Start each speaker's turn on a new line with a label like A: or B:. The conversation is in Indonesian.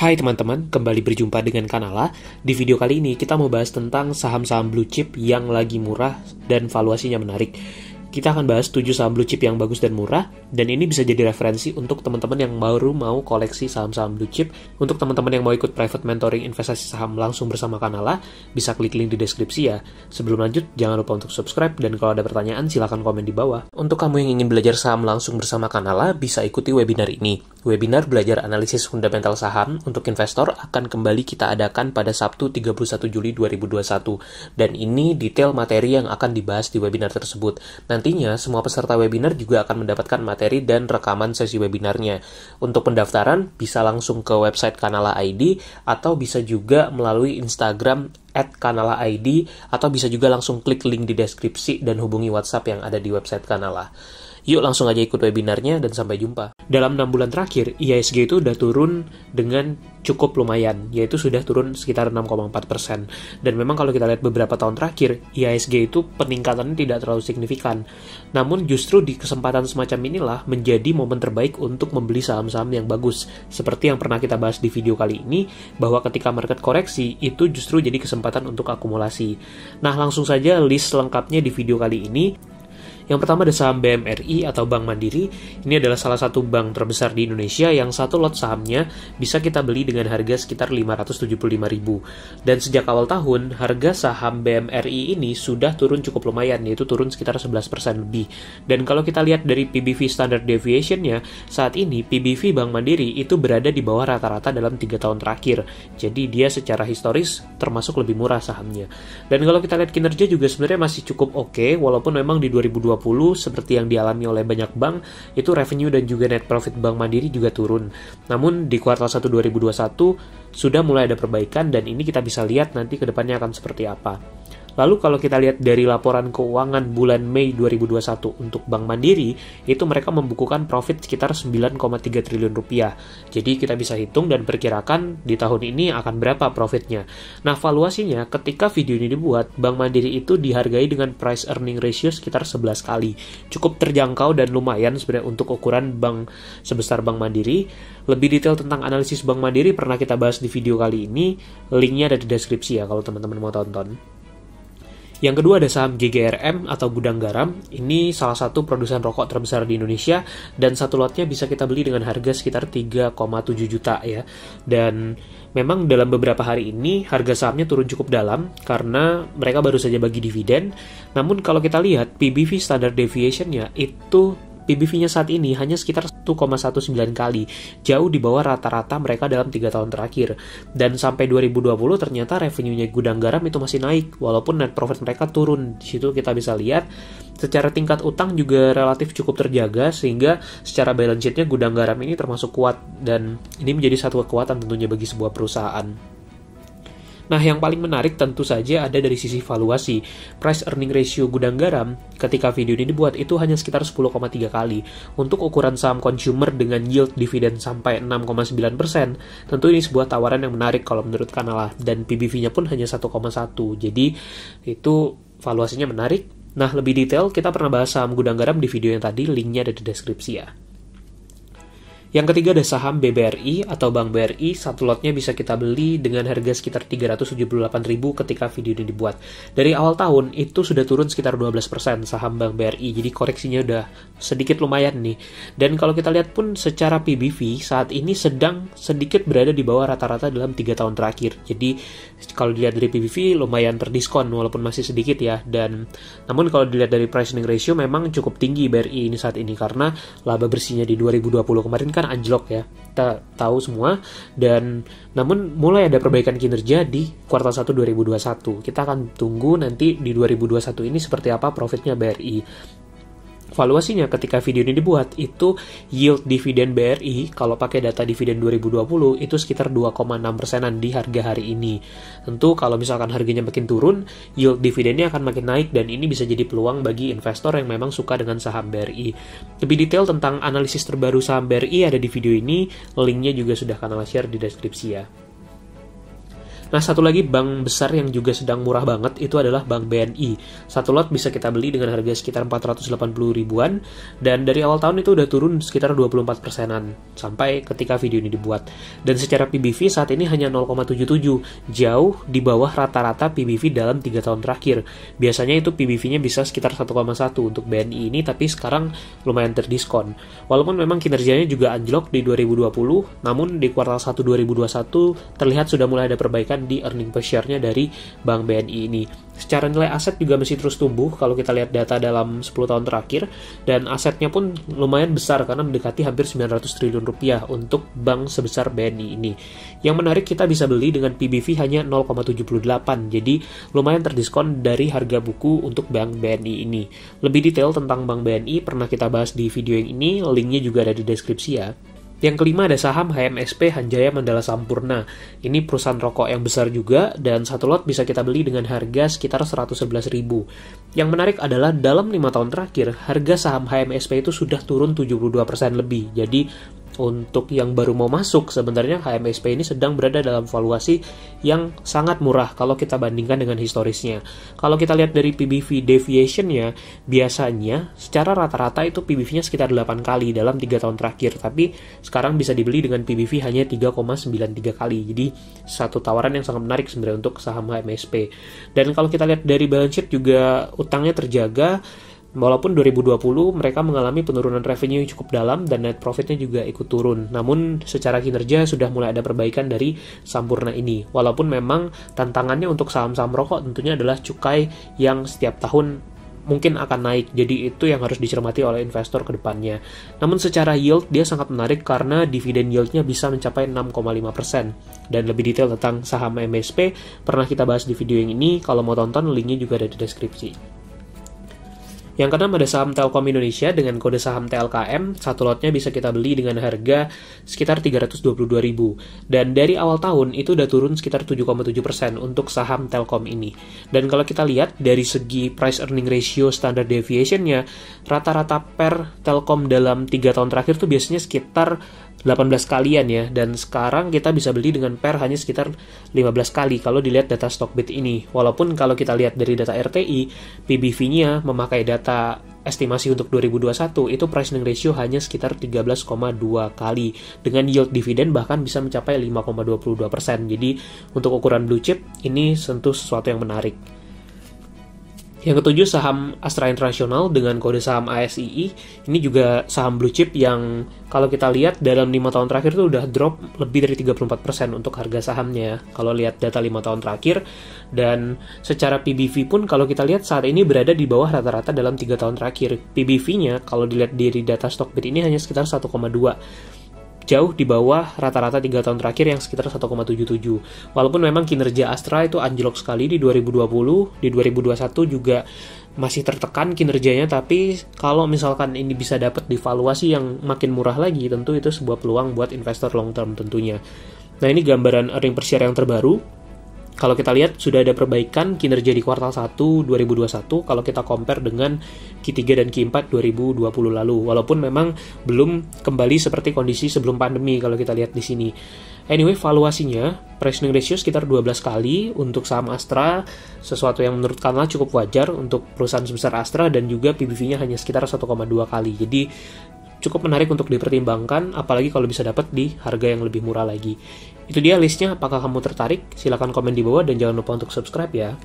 A: Hai teman-teman, kembali berjumpa dengan Kanala. Di video kali ini kita mau bahas tentang saham-saham blue chip yang lagi murah dan valuasinya menarik. Kita akan bahas 7 saham blue chip yang bagus dan murah, dan ini bisa jadi referensi untuk teman-teman yang baru mau koleksi saham-saham blue chip. Untuk teman-teman yang mau ikut private mentoring investasi saham langsung bersama Kanala, bisa klik link di deskripsi ya. Sebelum lanjut, jangan lupa untuk subscribe, dan kalau ada pertanyaan silahkan komen di bawah. Untuk kamu yang ingin belajar saham langsung bersama Kanala, bisa ikuti webinar ini. Webinar belajar analisis fundamental saham untuk investor akan kembali kita adakan pada Sabtu 31 Juli 2021, dan ini detail materi yang akan dibahas di webinar tersebut. Nantinya, semua peserta webinar juga akan mendapatkan materi dan rekaman sesi webinarnya. Untuk pendaftaran, bisa langsung ke website Kanala ID, atau bisa juga melalui Instagram @kanala_id, atau bisa juga langsung klik link di deskripsi dan hubungi WhatsApp yang ada di website Kanala. Yuk langsung aja ikut webinarnya dan sampai jumpa. Dalam 6 bulan terakhir, IHSG itu udah turun dengan cukup lumayan, yaitu sudah turun sekitar 6,4%. Dan memang kalau kita lihat beberapa tahun terakhir, IHSG itu peningkatannya tidak terlalu signifikan. Namun justru di kesempatan semacam inilah menjadi momen terbaik untuk membeli saham-saham yang bagus. Seperti yang pernah kita bahas di video kali ini, bahwa ketika market koreksi, itu justru jadi kesempatan untuk akumulasi. Nah, langsung saja list lengkapnya di video kali ini. Yang pertama ada saham BMRI atau Bank Mandiri. Ini adalah salah satu bank terbesar di Indonesia yang satu lot sahamnya bisa kita beli dengan harga sekitar 575.000. Dan sejak awal tahun, harga saham BMRI ini sudah turun cukup lumayan, yaitu turun sekitar 11% lebih. Dan kalau kita lihat dari PBV Standard Deviation-nya, saat ini PBV Bank Mandiri itu berada di bawah rata-rata dalam 3 tahun terakhir. Jadi dia secara historis termasuk lebih murah sahamnya. Dan kalau kita lihat kinerja juga sebenarnya masih cukup oke, walaupun memang di 2020 seperti yang dialami oleh banyak bank, itu revenue dan juga net profit Bank Mandiri juga turun. Namun di kuartal 1 2021 sudah mulai ada perbaikan, dan ini kita bisa lihat nanti ke depannya akan seperti apa. Lalu kalau kita lihat dari laporan keuangan bulan Mei 2021 untuk Bank Mandiri, itu mereka membukukan profit sekitar 9,3 triliun rupiah. Jadi kita bisa hitung dan perkirakan di tahun ini akan berapa profitnya. Nah, valuasinya ketika video ini dibuat, Bank Mandiri itu dihargai dengan price earning ratio sekitar 11 kali. Cukup terjangkau dan lumayan sebenarnya untuk ukuran bank sebesar Bank Mandiri. Lebih detail tentang analisis Bank Mandiri pernah kita bahas di video kali ini. Linknya ada di deskripsi ya kalau teman-teman mau tonton. Yang kedua ada saham GGRM atau Gudang Garam. Ini salah satu produsen rokok terbesar di Indonesia, dan satu lotnya bisa kita beli dengan harga sekitar 3,7 juta ya. Dan memang dalam beberapa hari ini harga sahamnya turun cukup dalam karena mereka baru saja bagi dividen. Namun kalau kita lihat PBV Standard Deviation-nya itu PBV-nya saat ini hanya sekitar 1,19 kali, jauh di bawah rata-rata mereka dalam 3 tahun terakhir. Dan sampai 2020 ternyata revenue-nya Gudang Garam itu masih naik, walaupun net profit mereka turun. Di situ kita bisa lihat secara tingkat utang juga relatif cukup terjaga, sehingga secara balance sheet-nya Gudang Garam ini termasuk kuat, dan ini menjadi satu kekuatan tentunya bagi sebuah perusahaan. Nah, yang paling menarik tentu saja ada dari sisi valuasi. Price earning ratio Gudang Garam ketika video ini dibuat itu hanya sekitar 10,3 kali. Untuk ukuran saham consumer dengan yield dividen sampai 6,9%, tentu ini sebuah tawaran yang menarik kalau menurut Kanala, dan PBV-nya pun hanya 1,1. Jadi itu valuasinya menarik. Nah, lebih detail kita pernah bahas saham Gudang Garam di video yang tadi, linknya ada di deskripsi ya. Yang ketiga ada saham BBRI atau Bank BRI, satu lotnya bisa kita beli dengan harga sekitar 378.000 ketika video ini dibuat. Dari awal tahun itu sudah turun sekitar 12% saham Bank BRI, jadi koreksinya udah sedikit lumayan nih. Dan kalau kita lihat pun secara PBV saat ini sedang sedikit berada di bawah rata-rata dalam 3 tahun terakhir. Jadi kalau dilihat dari PBV lumayan terdiskon walaupun masih sedikit ya. Dan namun kalau dilihat dari price earning ratio memang cukup tinggi BRI ini saat ini, karena laba bersihnya di 2020 kemarin kan anjlok ya, kita tahu semua. Dan namun mulai ada perbaikan kinerja di kuartal 1 2021. Kita akan tunggu nanti di 2021 ini seperti apa profitnya BRI. Valuasinya ketika video ini dibuat itu yield dividen BRI kalau pakai data dividen 2020 itu sekitar 2,6%-an di harga hari ini. Tentu kalau misalkan harganya makin turun, yield dividennya akan makin naik, dan ini bisa jadi peluang bagi investor yang memang suka dengan saham BRI. Lebih detail tentang analisis terbaru saham BRI ada di video ini, linknya juga sudah Kanala share di deskripsi ya. Nah, satu lagi bank besar yang juga sedang murah banget itu adalah Bank BNI. Satu lot bisa kita beli dengan harga sekitar 480 ribuan, dan dari awal tahun itu udah turun sekitar 24%-an sampai ketika video ini dibuat. Dan secara PBV saat ini hanya 0,77, jauh di bawah rata-rata PBV dalam 3 tahun terakhir. Biasanya itu PBV-nya bisa sekitar 1,1 untuk BNI ini, tapi sekarang lumayan terdiskon. Walaupun memang kinerjanya juga anjlok di 2020, namun di kuartal 1 2021 terlihat sudah mulai ada perbaikan di earning per share-nya dari Bank BNI ini. Secara nilai aset juga masih terus tumbuh kalau kita lihat data dalam 10 tahun terakhir, dan asetnya pun lumayan besar karena mendekati hampir 900 triliun rupiah untuk bank sebesar BNI ini. Yang menarik, kita bisa beli dengan PBV hanya 0,78, jadi lumayan terdiskon dari harga buku untuk Bank BNI ini. Lebih detail tentang Bank BNI pernah kita bahas di video yang ini, linknya juga ada di deskripsi ya. Yang kelima ada saham HMSP Hanjaya Mandala Sampurna. Ini perusahaan rokok yang besar juga, dan satu lot bisa kita beli dengan harga sekitar 111.000. Yang menarik adalah dalam 5 tahun terakhir, harga saham HMSP itu sudah turun 72% lebih. Jadi untuk yang baru mau masuk, sebenarnya HMSP ini sedang berada dalam valuasi yang sangat murah kalau kita bandingkan dengan historisnya. Kalau kita lihat dari PBV deviation-nya, biasanya secara rata-rata itu PBV-nya sekitar 8 kali dalam 3 tahun terakhir, tapi sekarang bisa dibeli dengan PBV hanya 3,93 kali. Jadi satu tawaran yang sangat menarik sebenarnya untuk saham HMSP. Dan kalau kita lihat dari balance sheet juga utangnya terjaga. Walaupun 2020 mereka mengalami penurunan revenue yang cukup dalam dan net profitnya juga ikut turun. Namun secara kinerja sudah mulai ada perbaikan dari Sampurna ini. Walaupun memang tantangannya untuk saham-saham rokok tentunya adalah cukai yang setiap tahun mungkin akan naik. Jadi itu yang harus dicermati oleh investor ke depannya. Namun secara yield dia sangat menarik karena dividen yieldnya bisa mencapai 6,5%. Dan lebih detail tentang saham MSP pernah kita bahas di video yang ini. Kalau mau tonton, linknya juga ada di deskripsi. Yang keenam ada saham Telkom Indonesia dengan kode saham TLKM. Satu lotnya bisa kita beli dengan harga sekitar 322.000. Dan dari awal tahun itu udah turun sekitar 7,7% untuk saham Telkom ini. Dan kalau kita lihat dari segi price earning ratio standard deviation-nya, rata-rata per Telkom dalam 3 tahun terakhir tuh biasanya sekitar 18 kalian ya, dan sekarang kita bisa beli dengan PER hanya sekitar 15 kali kalau dilihat data Stockbit ini. Walaupun kalau kita lihat dari data RTI, PBV-nya memakai data estimasi untuk 2021 itu price earning ratio hanya sekitar 13,2 kali, dengan yield dividen bahkan bisa mencapai 5,22%. Jadi untuk ukuran blue chip ini tentu sesuatu yang menarik. Yang ketujuh saham Astra International dengan kode saham ASII. Ini juga saham blue chip yang kalau kita lihat dalam 5 tahun terakhir itu udah drop lebih dari 34% untuk harga sahamnya kalau lihat data 5 tahun terakhir. Dan secara PBV pun kalau kita lihat saat ini berada di bawah rata-rata dalam 3 tahun terakhir. PBV-nya kalau dilihat dari data Stockbit ini hanya sekitar 1,2, jauh di bawah rata-rata 3 tahun terakhir yang sekitar 1,77. Walaupun memang kinerja Astra itu anjlok sekali di 2020, di 2021 juga masih tertekan kinerjanya, tapi kalau misalkan ini bisa dapat di valuasi yang makin murah lagi, tentu itu sebuah peluang buat investor long term tentunya. Nah, ini gambaran earning per share yang terbaru. Kalau kita lihat sudah ada perbaikan kinerja di kuartal 1 2021 kalau kita compare dengan Q3 dan Q4 2020 lalu. Walaupun memang belum kembali seperti kondisi sebelum pandemi kalau kita lihat di sini. Anyway, valuasinya price earning ratio sekitar 12 kali untuk saham Astra, sesuatu yang menurut kanal cukup wajar untuk perusahaan sebesar Astra, dan juga PBV-nya hanya sekitar 1,2 kali. Jadi cukup menarik untuk dipertimbangkan, apalagi kalau bisa dapat di harga yang lebih murah lagi. Itu dia listnya, apakah kamu tertarik? Silahkan komen di bawah dan jangan lupa untuk subscribe ya.